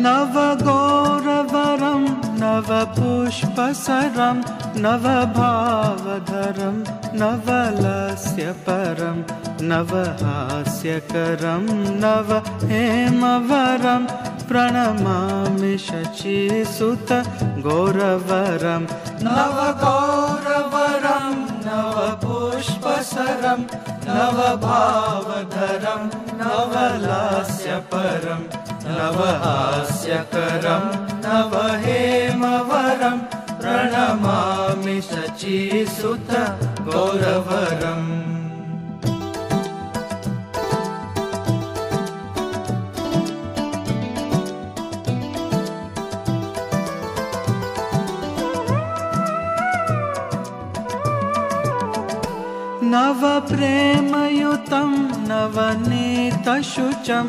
नवगौरवरं नवपुष्पसरं नवभावधरं नवलस्यपरं नवहास्यकरं नवहेमवरं प्रणमामि शचीसुत गौरवरं नवगौरवरं नवपुष्पसरं नवभावधरं नवलास्यपरं नवहास्यकरं नवहेमवरं प्रणमामि शचीसुत गौरवरम् नवप्रेमयुतं नवनीतशुचं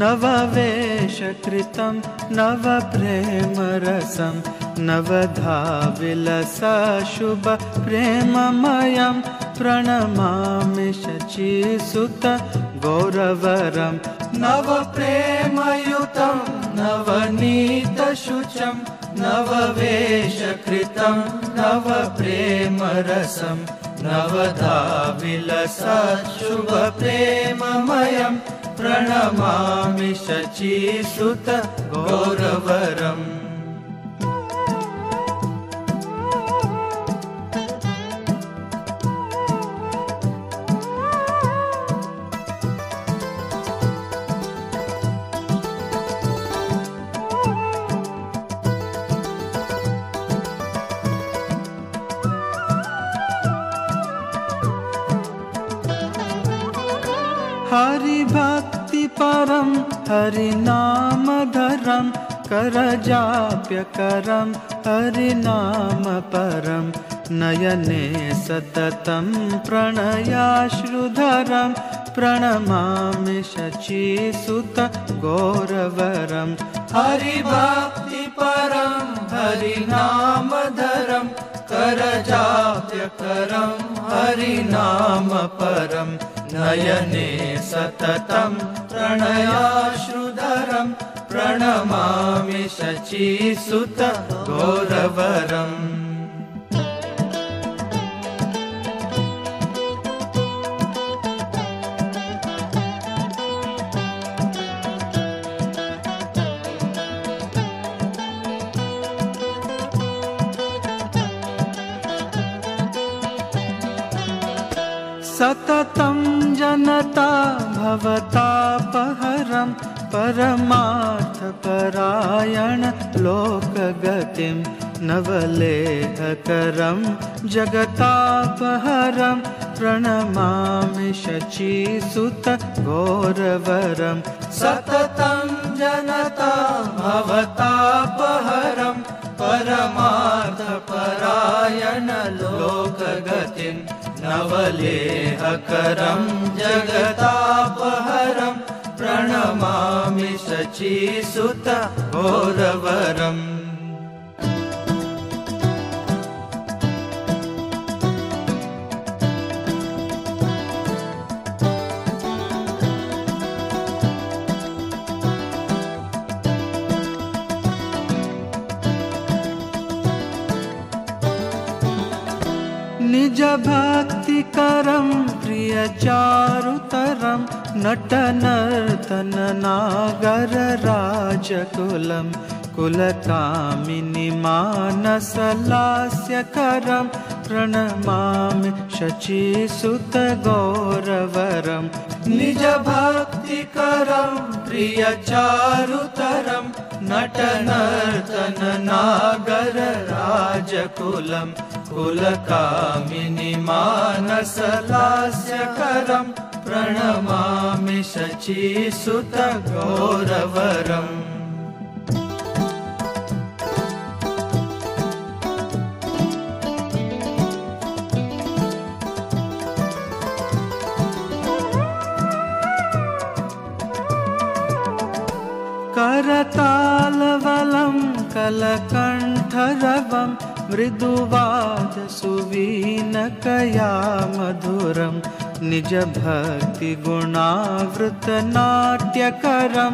नववेशकृतं नवप्रेमरसं नवधाविलसशुभप्रेममयं प्रणमामि शचीसुत गौरवरं नवप्रेमयुतं नवनीतशुचं नववेशकृतं नवप्रेमरसं नवधाविलसशुभप्रेममयं प्रणमामि शचीसुत गौरवरम् हरिभक्तिपरं हरिनामधरं करजाप्यकरं हरिनामपरं नयने सततं प्रणयाश्रुधरं प्रणमामि शचीसुत गौरवरं हरिभक्तिपरं हरिनामधरं करजाप्यकरं हरिनामपरं नयने सततं प्रणयाश्रुधरं प्रणमामि शचीसुत गौरवरम् सततं जनता भवतापहरं परमार्थपरायण लोकगतिं नवलेहकरं जगतापहरं प्रणमामि शचीसुत गौरवरं सततं जनता भवतापहरं परमार्थपरायण लोकगतिं नवलेहकरं जगतापहरं प्रणमामि शचीसुत गौरवरम् निजभक्तिकरं प्रियचारुतरं नटनर्तननागरराजकुलं कुलकामिनी मानसलास्यकरं प्रणमामि शचीसुत गौरवरं निजभक्तिकरं प्रियचारुतरं नटनर्तननागरराजकुलं कुलकामिनी मानसलास्यकरं प्रणमामि शचीसुत गौरवरम् करतालवलं कलकण्ठरवं मृदुवादसुवीनकया मधुरं निजभक्तिगुणावृतनाट्यकरं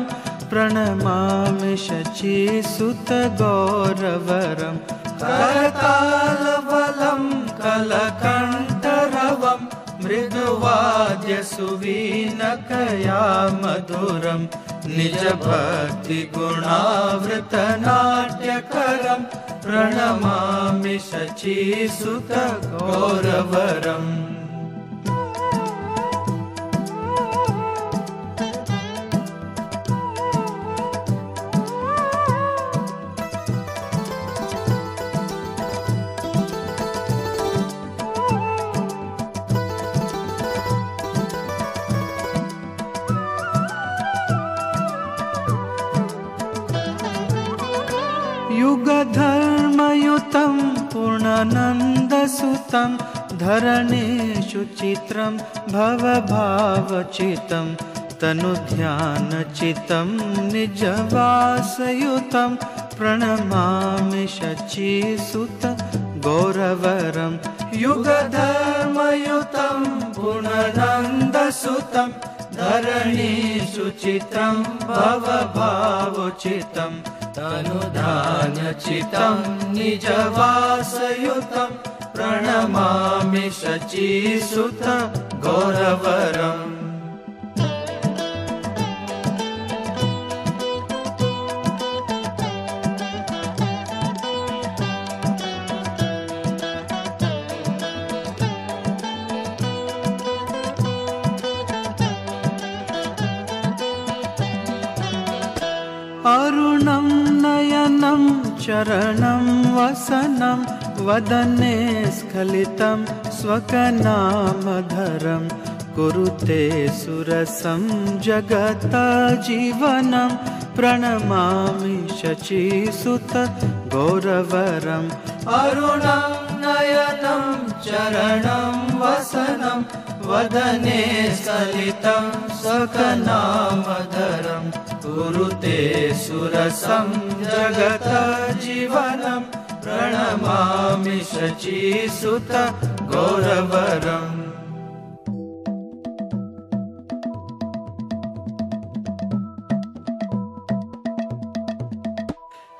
प्रणमामि शचीसुत गौरवरम् करतालवलं कलकण्ठरवं मृदुवाद्यसुवीनकया मधुरं निजभक्तिगुणावृतनाट्यकरं प्रणमामि शचीसुत गौरवरम् युगधर्मयुतं पूर्णानन्दसुतं धरणीषु चित्रं भवभावचितं तनुध्यानचितं निजवासयुतं प्रणमामि शचीसुत गौरवरं युगधर्मयुतं पूर्णानन्दसुतं धरणीषु चित्रं भवभावचितं तनुधान्यचितं निजवासयुतं प्रणमामि शचीसुत गौरवरम् अरुणं नयनं चरणं वसनं वदने स्खलितं स्वकनामधरं कुरुते सुरसं जगतजीवनं प्रणमामि शचीसुत गौरवरम् अरुणं नयनं चरणं वसनं वदने स्खलितं स्वकनामधरं कुरुते सुरसं जगतजीवनं प्रणमामि शचीसुत गौरवरम्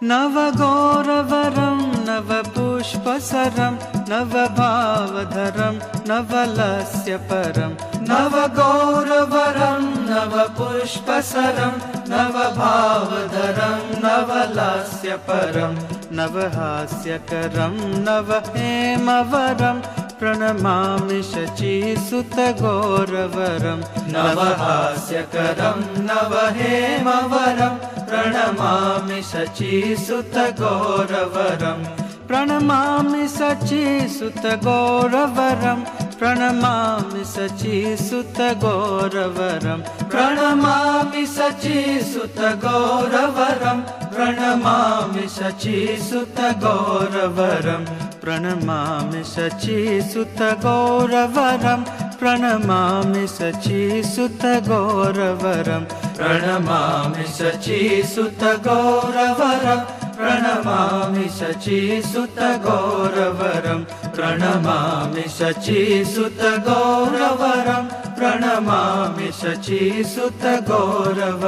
नवगौरवरं नवपुष्पसरं नवभावधरं नवलस्यपरं नवगौरवरं नवपुष्पसरं नवभावधरं नवलस्यपरं नवहास्यकरं नवहेमवरं प्रणमामि शचीसुत गौरवरं नवहास्यकरं नवहेमवरं प्रणमामि शचीसुत गौरवरं प्रणमामि शचीसुत गौरवरं प्रणमामि शचीसुत गौरवरं प्रणमामि शचीसुत गौरवरं प्रणमामि शचीसुत गौरवरं प्रणमामि शचीसुत गौरवरं प्रणमामि शचीसुत गौरवरं प्रणमामि शचीसुत गौरवरं प्रणमामि शचीसुत गौरवरं प्रणमामि शचीसुत गौरवरं प्रणमामि शचीसुत गौरवरम्